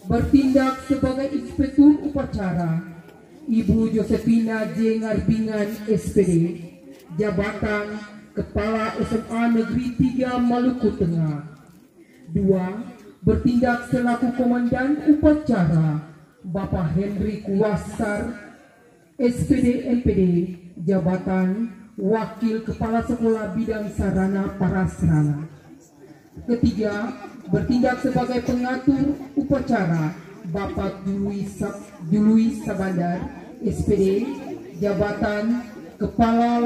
Bertindak sebagai inspektur upacara Ibu Josephina J. Ngarbingan SPD, jabatan Kepala SMA Negeri 3 Maluku Tengah. 2. Bertindak selaku Komandan Upacara Bapak Henry Kuwasar SPD MPD, jabatan Wakil Kepala Sekolah Bidang Sarana Prasarana. Ketiga, bertindak sebagai pengatur upacara Bapak Jului Sabandar SPD, jabatan Kepala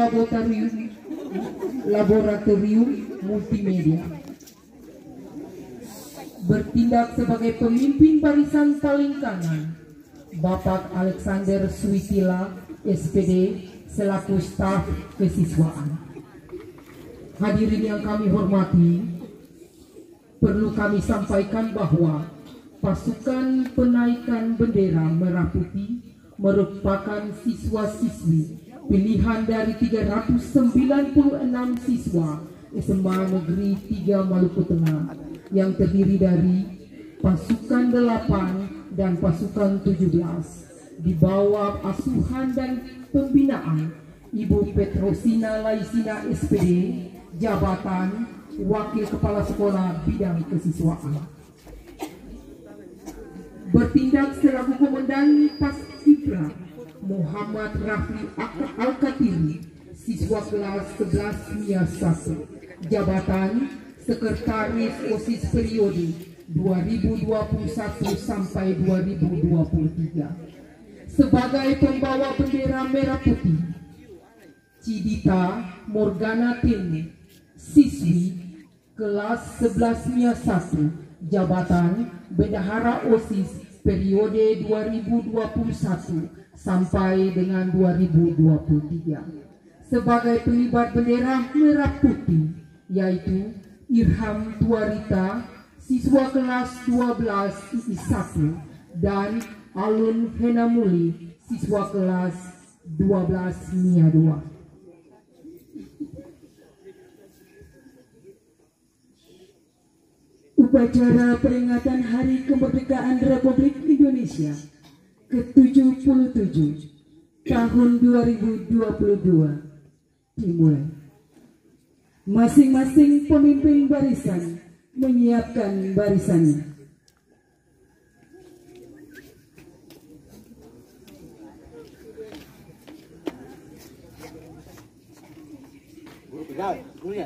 Laboratorium Multimedia. Bertindak sebagai pemimpin barisan paling kanan Bapak Alexander Suitila SPD selaku staf kesiswaan. Hadirin yang kami hormati, perlu kami sampaikan bahwa pasukan penaikan bendera merah putih merupakan siswa-siswi pilihan dari 396 siswa SMA Negeri 3 Maluku Tengah yang terdiri dari pasukan 8 dan pasukan 17 di bawah asuhan dan pembinaan Ibu Petrosina Laisina SPD, jabatan Wakil Kepala Sekolah Bidang Kesiswaan. Bertindak selaku Komandan Paskibra Muhammad Rafli Al-Katiri, siswa kelas 11 MIA 1, jabatan Sekretaris OSIS periode 2021 sampai 2023. Sebagai pembawa bendera merah putih, Cidita Morgana Tene, siswi kelas 11 MIA 1, jabatan Bendahara OSIS periode 2021 sampai dengan 2023. Sebagai pengibar bendera merah putih, yaitu Irham Tuarita, siswa kelas 12 II 1, dan Alun Henamuli, siswa kelas 12 MIA 2. Upacara peringatan Hari Kemerdekaan Republik Indonesia ke-77 tahun 2022 dimulai. Masing-masing pemimpin barisan menyiapkan barisannya.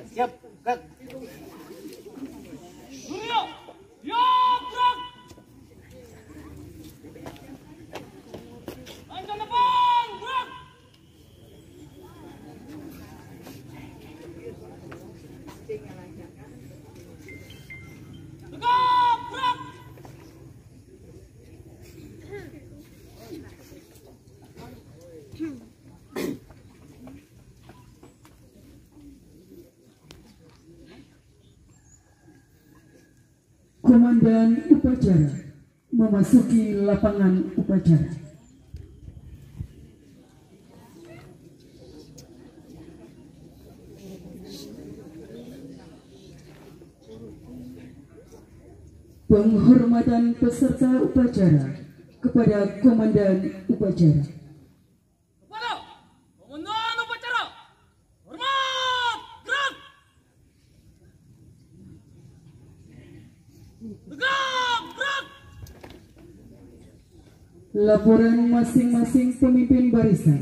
Siap, cut. Komandan upacara memasuki lapangan upacara. Penghormatan peserta upacara kepada Komandan upacara. Komandan upacara, hormat, gerak. Tegak, gerak. Laporan masing-masing pemimpin barisan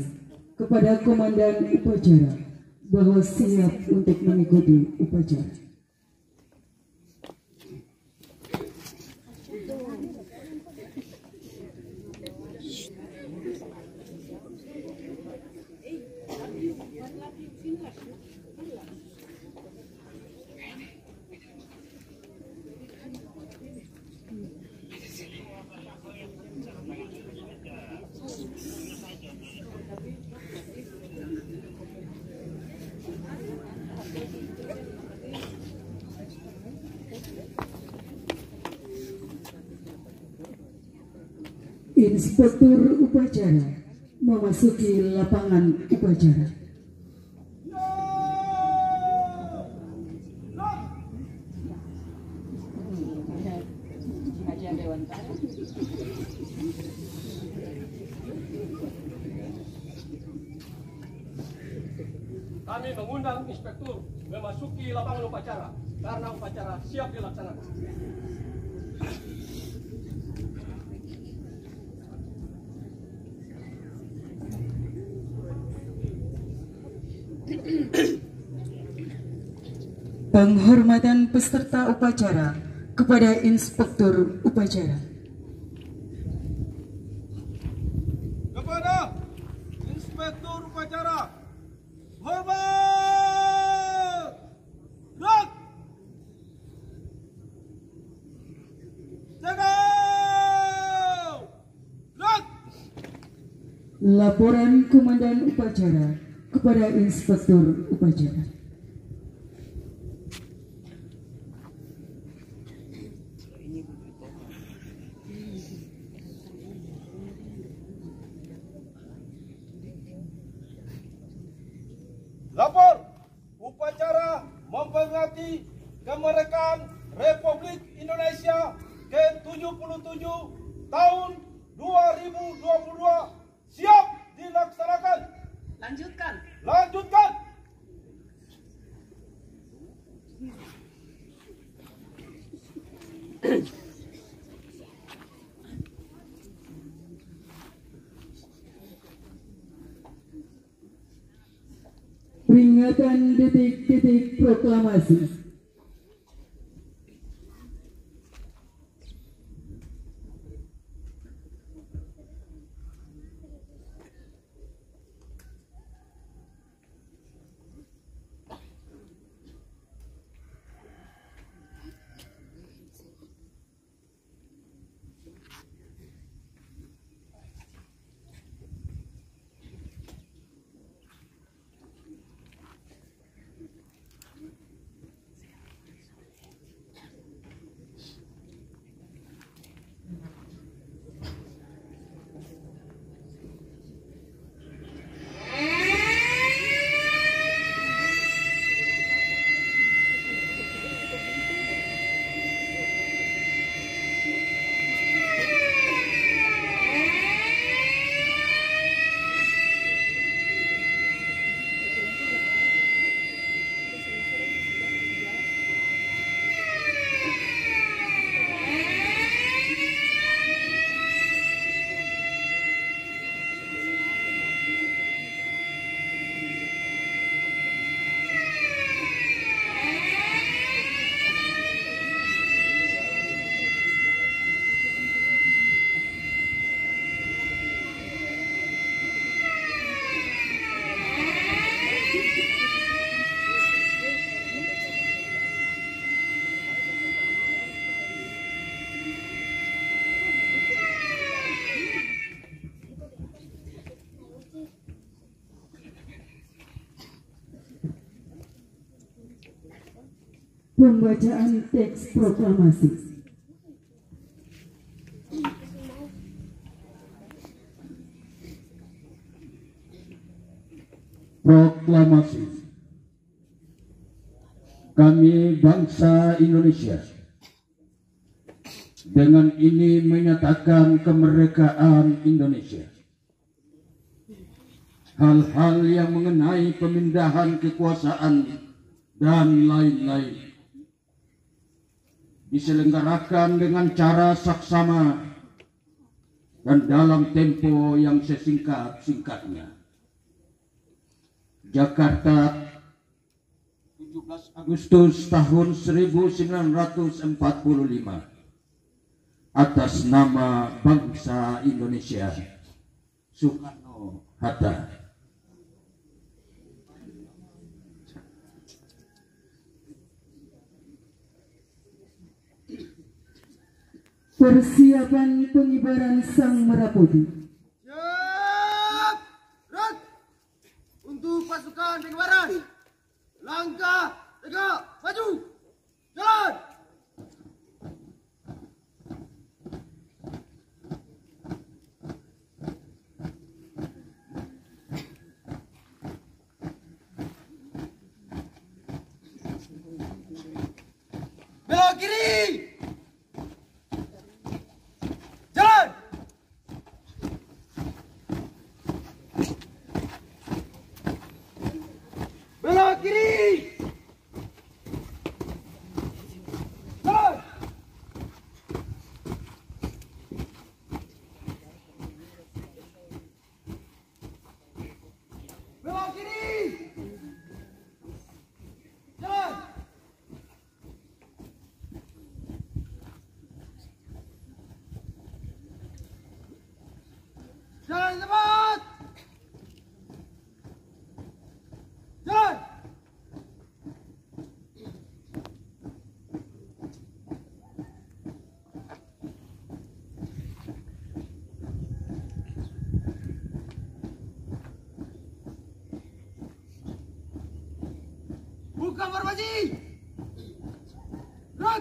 kepada Komandan upacara bahwa siap untuk mengikuti upacara. Inspektur upacara memasuki lapangan upacara. Kami mengundang inspektur memasuki lapangan upacara karena upacara siap dilaksanakan. Penghormatan peserta upacara kepada inspektur upacara. Kepada inspektur upacara, hormat! Gerak! Jaga! Gerak! Laporan komandan upacara kepada inspektur upacara. Lapor, upacara memperingati kemerdekaan Republik Indonesia ke-77 tahun 2022 siap dilaksanakan. Lanjutkan. Lanjutkan. Peringatan detik-detik proklamasi. Pembacaan teks proklamasi. Proklamasi. Kami bangsa Indonesia dengan ini menyatakan kemerdekaan Indonesia. Hal-hal yang mengenai pemindahan kekuasaan dan lain-lain diselenggarakan dengan cara saksama dan dalam tempo yang sesingkat-singkatnya. Jakarta, 17 Agustus tahun 1945, atas nama bangsa Indonesia. Soekarno-Hatta. Persiapan pengibaran Sang Merah Putih. Siap! Gerak! Untuk pasukan pengibaran. Langkah, tegak, maju. Jalan! Belok kiri! Jalan di tempat. Jalan. Buka formasi. Gerak.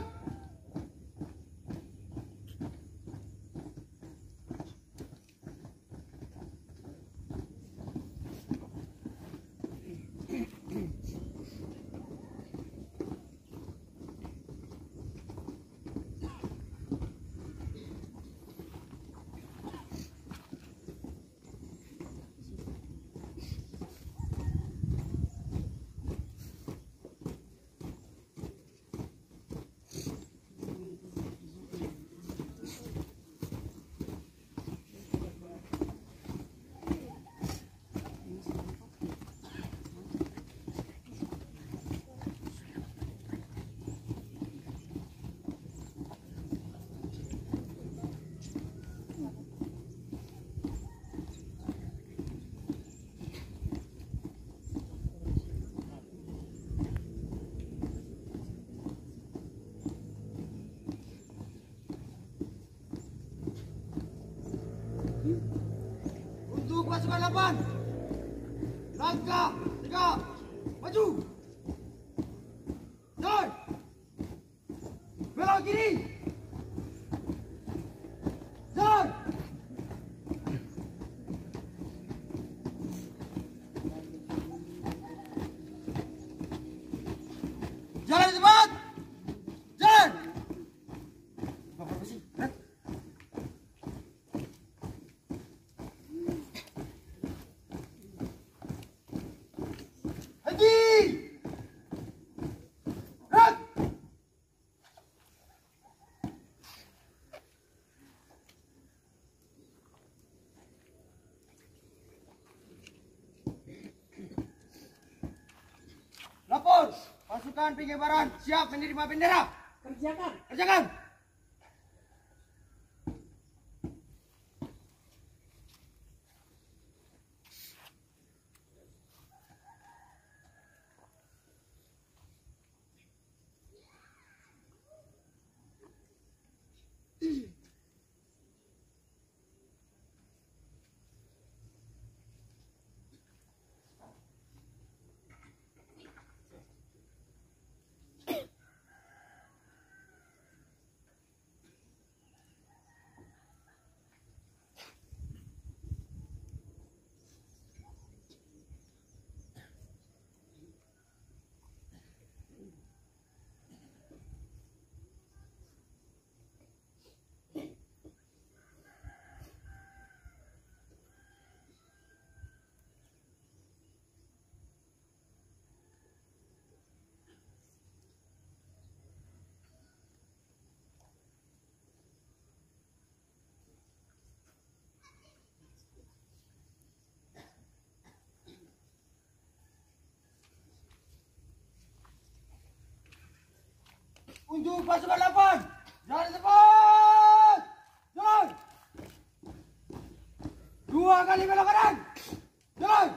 Untuk pasukan 8. Langkah 3. Maju. Jalan. Belok kiri. Jalan. Jalan cepat. Jalan. Bapak apa sih? Haji! Gerak! Lapor, pasukan pinggir baran siap menerima bendera. Kerjakan. Kerjakan. Untuk pasukan 8. Jalan cepat. Jalan. 2 kali belok kanan. Jalan.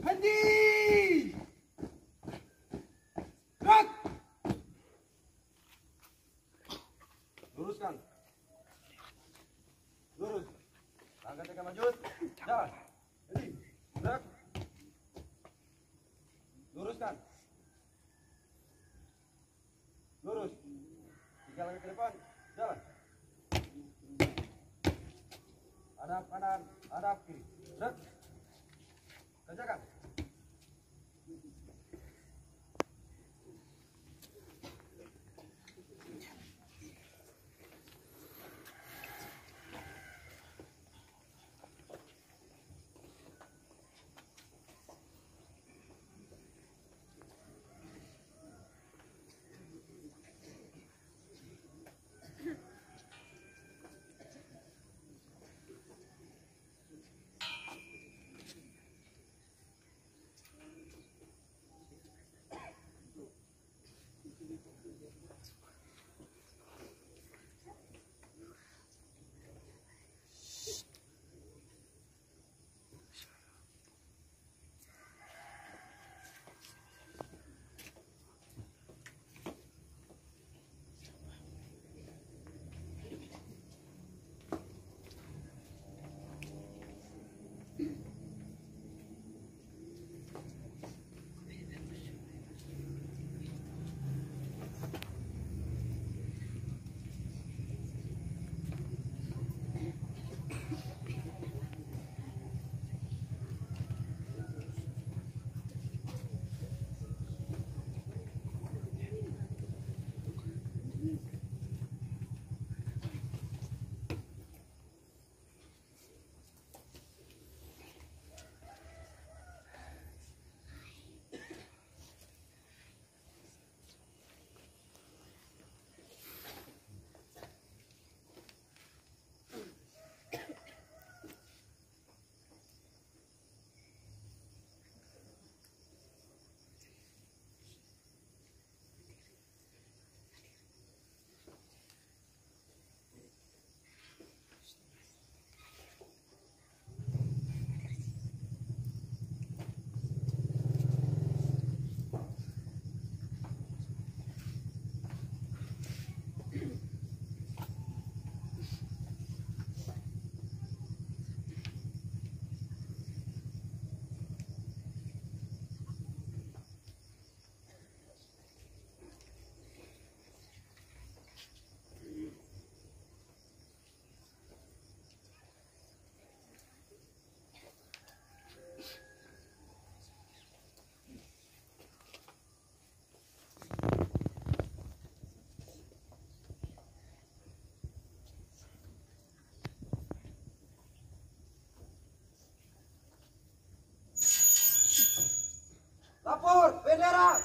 Henti. Gerak. Luruskan. Lurus. Langkah 3 maju. Jalan. Henti. Gerak. Luruskan. Lurus. 3 langkah ke depan. Jalan. Hadap kanan, hadap kiri. Gerak. Kerjakan.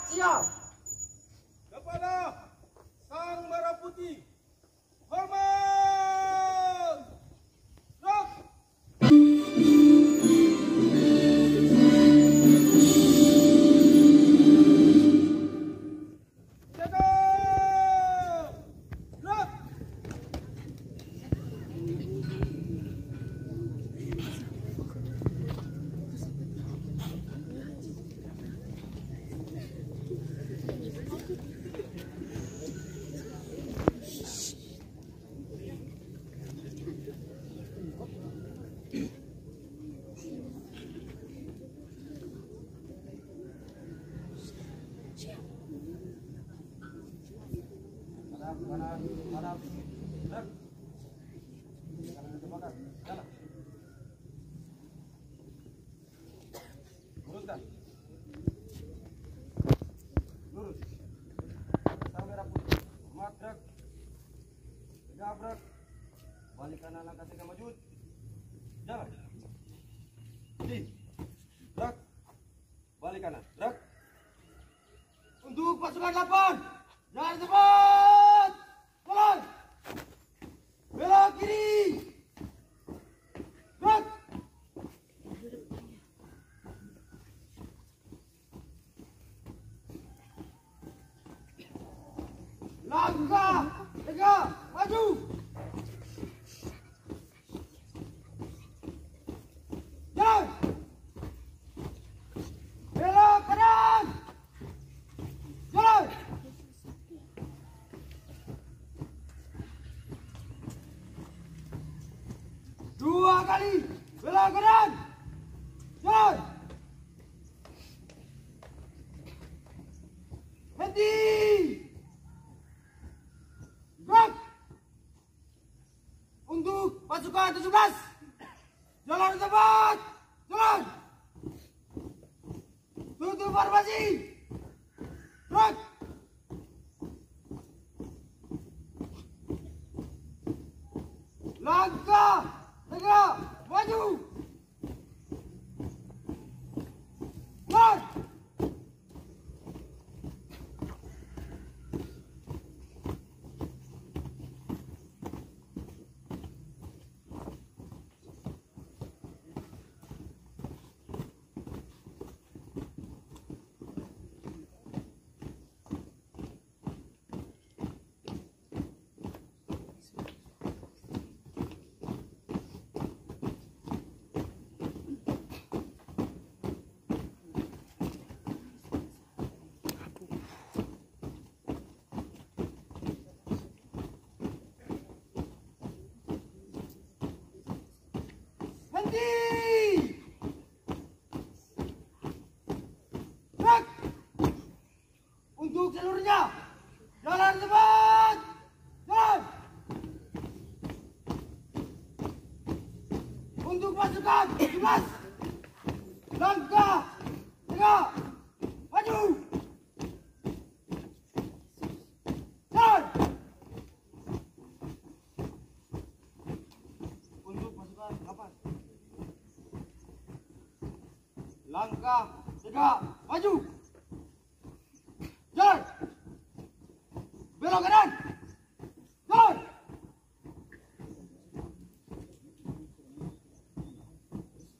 siap. Kepada Sang Merah Putih, hormat. Gerak. Jaga. Gerak. Kanan. Gerak. Kanan ke belakang. Jalan. Luruskan. Lurus. Sang Merah Putih, hormat. Gerak. Tegak gerak. Balik kanan langkah 3 maju. Jalan. Di. Gerak. Balik kanan. Gerak. Untuk pasukan 8. Jangan cepat. Jalan. Belok kiri. Gerak. Langkah. Tegak. Maju. Jalan. Belok kanan. Jalan. Dua kali. Belok kanan. Jalan. Henti. Gerak. Untuk pasukan 17. Jalan cepat. Jalan. Tutup formasi. Gerak. Langkah. Tegak. Maju. Gerak. Henti. Gerak. Untuk seluruhnya. Jalan cepat. Jalan. Untuk pasukan 17. Langkah. Tegak. Maju. Jalan. Untuk pasukan 8. Langkah. Tegak. Maju. Jalan. Belok kanan. Jalan.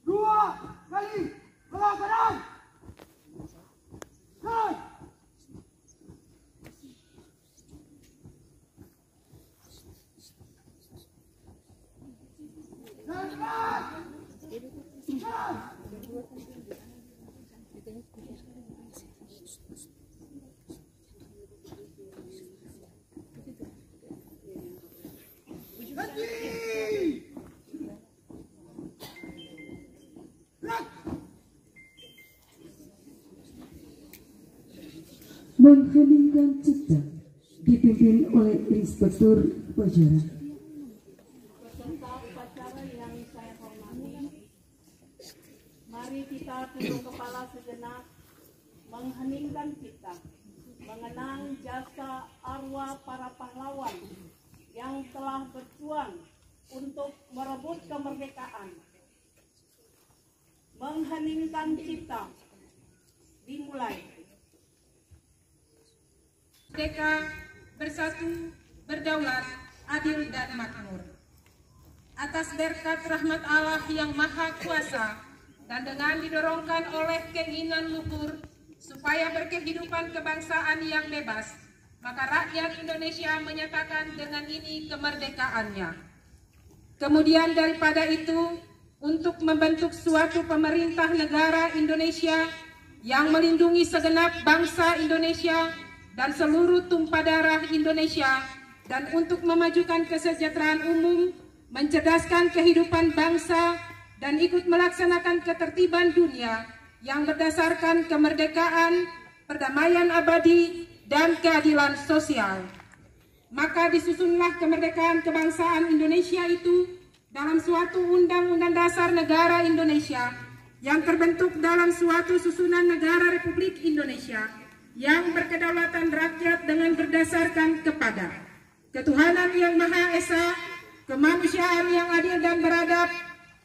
Dua kali. Belok kanan. Jalan. Jalan cepat. Jalan. Henti. Gerak. Mengheningkan cipta dipimpin oleh Inspektur Upacara. Peserta upacara yang saya hormati, mari kita tunduk kepala sejenak, mengheningkan cipta, mengenang jasa arwah para pahlawan yang telah berjuang untuk merebut kemerdekaan. Mengheningkan cipta dimulai. merdeka, bersatu, berdaulat, adil dan makmur. Atas berkat rahmat Allah yang Maha Kuasa dan dengan didorongkan oleh keinginan luhur supaya berkehidupan kebangsaan yang bebas, maka rakyat Indonesia menyatakan dengan ini kemerdekaannya. Kemudian daripada itu, untuk membentuk suatu pemerintah negara Indonesia yang melindungi segenap bangsa Indonesia dan seluruh tumpah darah Indonesia, dan untuk memajukan kesejahteraan umum, mencerdaskan kehidupan bangsa, dan ikut melaksanakan ketertiban dunia yang berdasarkan kemerdekaan, perdamaian abadi, dan keadilan sosial. Maka disusunlah kemerdekaan kebangsaan Indonesia itu dalam suatu Undang-Undang Dasar Negara Indonesia yang terbentuk dalam suatu susunan negara Republik Indonesia yang berkedaulatan rakyat dengan berdasarkan kepada ketuhanan yang Maha Esa, kemanusiaan yang adil dan beradab,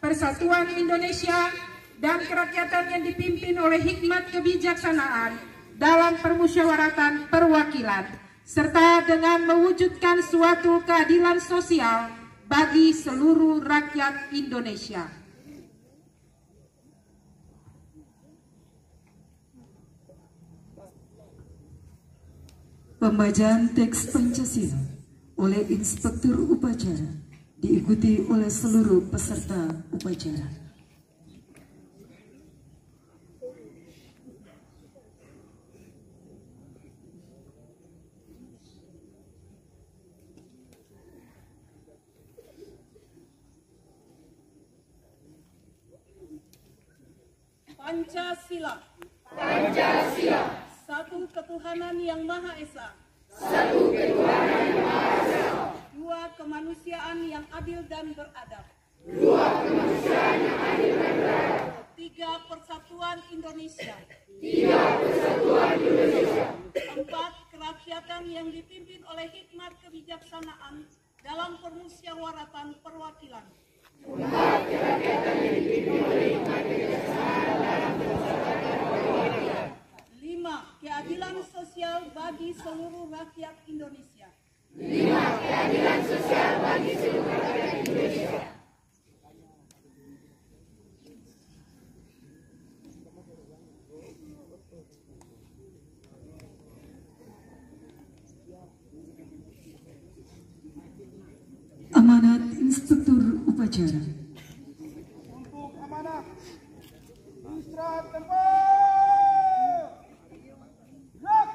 persatuan Indonesia, dan kerakyatan yang dipimpin oleh hikmat kebijaksanaan dalam permusyawaratan perwakilan, serta dengan mewujudkan suatu keadilan sosial bagi seluruh rakyat Indonesia. Pembacaan teks Pancasila oleh Inspektur Upacara diikuti oleh seluruh peserta upacara. Pancasila. Pancasila. Satu ketuhanan yang Maha Esa. Satu ketuhanan yang Maha Esa. Dua kemanusiaan yang adil dan beradab. Dua kemanusiaan yang adil dan beradab. Tiga persatuan Indonesia. Tiga persatuan Indonesia. Empat kerakyatan yang dipimpin oleh hikmat kebijaksanaan dalam permusyawaratan perwakilan. Empat kerakyatan yang dipimpin oleh hikmat kebijaksanaan dalam permusyawaratan perwakilan. 5. Keadilan sosial bagi seluruh rakyat Indonesia. 5. Keadilan sosial bagi seluruh rakyat Indonesia. Amanat Inspektur Upacara. Untuk amanah istirahat tempat. Gerak.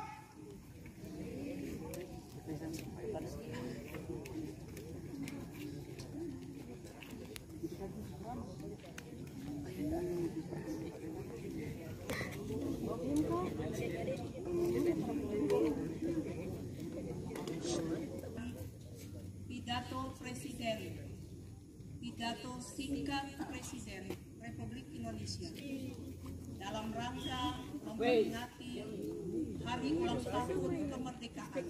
Pidato Presiden. Pidato singkat Presiden Republik Indonesia dalam rangka memperingati Hari Ulang Tahun Kemerdekaan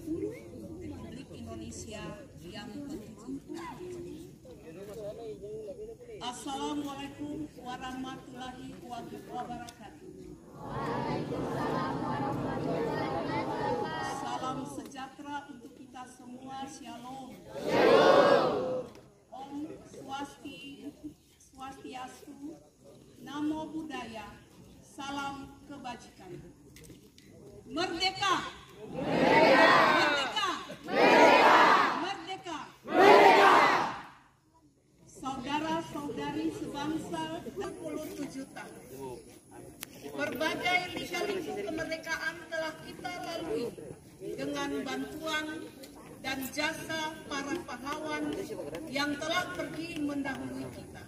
Republik Indonesia yang ke-70. Assalamualaikum warahmatullahi wabarakatuh. Salam sejahtera untuk kita semua. Shalom. Om Swastiastu, Namo Buddhaya, salam kebajikan. Merdeka! Merdeka! Merdeka! Merdeka! Merdeka! Merdeka! Saudara-saudari sebangsa 67 tahun. Berbagai lika-liku kemerdekaan telah kita lalui dengan bantuan dan jasa para pahlawan yang telah pergi mendahului kita.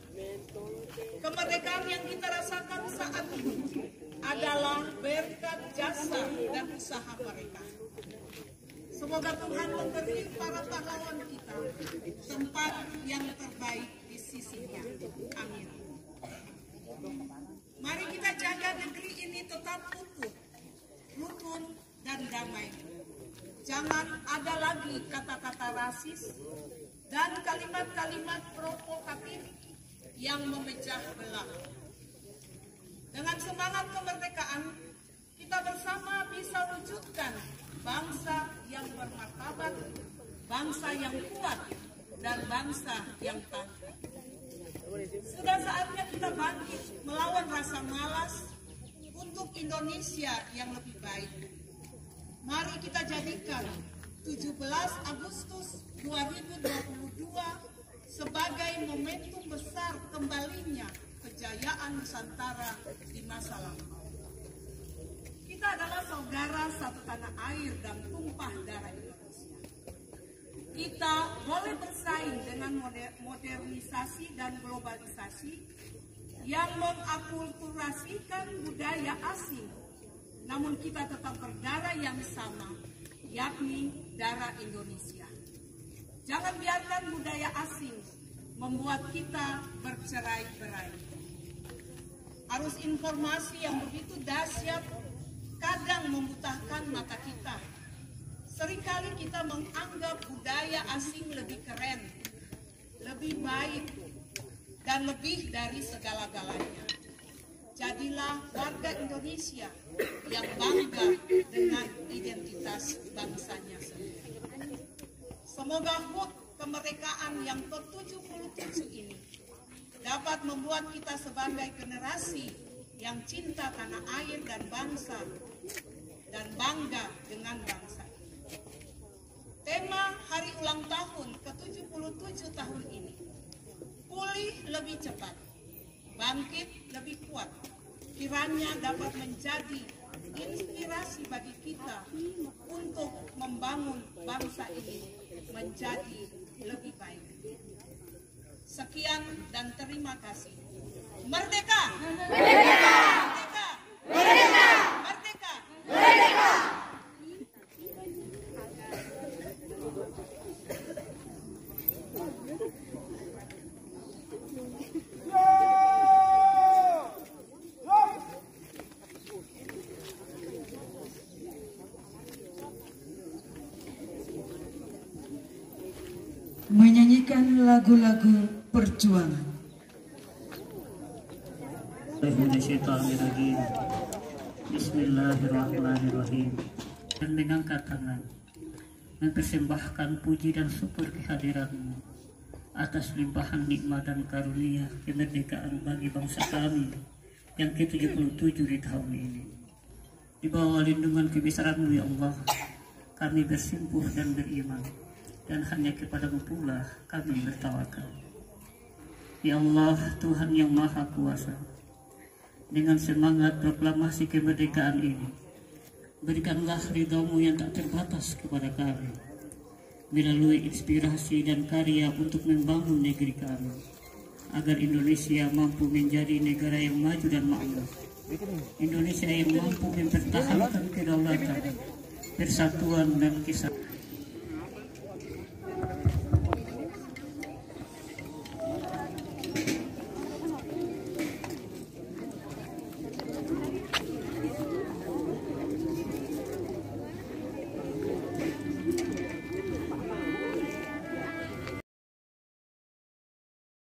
Kemerdekaan yang kita rasakan saat ini adalah berkat jasa dan usaha mereka. Semoga Tuhan memberi para pahlawan kita tempat yang terbaik di sisinya. Amin. Mari kita jaga negeri ini tetap utuh, rukun, dan damai. Jangan ada lagi kata-kata rasis dan kalimat-kalimat provokatif yang memecah belah. Dengan semangat kemerdekaan, kita bersama bisa wujudkan bangsa yang yang bermartabat, bangsa yang kuat, dan bangsa yang tangguh. Sudah saatnya kita bangkit melawan rasa malas untuk Indonesia yang lebih baik. Mari kita jadikan 17 Agustus 2022 sebagai momentum besar kembalinya kejayaan Nusantara di masa lampau. Kita adalah saudara satu tanah air dan tumpah darah Indonesia. Kita boleh bersaing dengan modernisasi dan globalisasi yang mengakulturasikan budaya asing, namun kita tetap berdarah yang sama, yakni darah Indonesia. Jangan biarkan budaya asing membuat kita bercerai-berai. Arus informasi yang begitu dahsyat kadang membutakan mata kita. Seringkali kita menganggap budaya asing lebih keren, lebih baik, dan lebih dari segala-galanya. Jadilah warga Indonesia yang bangga dengan identitas bangsanya sendiri. Semoga HUT kemerdekaan yang ke-77 ini dapat membuat kita sebagai generasi yang cinta tanah air dan bangsa dan bangga dengan bangsa ini. Tema hari ulang tahun ke-77 tahun ini, pulih lebih cepat, bangkit lebih kuat, kiranya dapat menjadi inspirasi bagi kita untuk membangun bangsa ini menjadi lebih baik. Sekian dan terima kasih. Merdeka! Merdeka! Merdeka! Merdeka! Merdeka! Merdeka! Menyanyikan lagu-lagu perjuangan. Bismillahirrahmanirrahim. Dan mengangkat tangan, mempersembahkan puji dan syukur kehadiran-Mu atas limpahan nikmat dan karunia kemerdekaan bagi bangsa kami yang ke-77 di tahun ini. Di bawah lindungan kebesaran-Mu ya Allah, kami bersimpuh dan beriman, dan hanya kepada-Mu pula kami bertawakal. Ya Allah, Tuhan yang Maha Kuasa, dengan semangat proklamasi kemerdekaan ini, berikanlah ridha-Mu yang tak terbatas kepada kami, melalui inspirasi dan karya untuk membangun negeri kami, agar Indonesia mampu menjadi negara yang maju dan makmur. Indonesia yang mampu mempertahankan kedaulatan, persatuan dan kesatuan.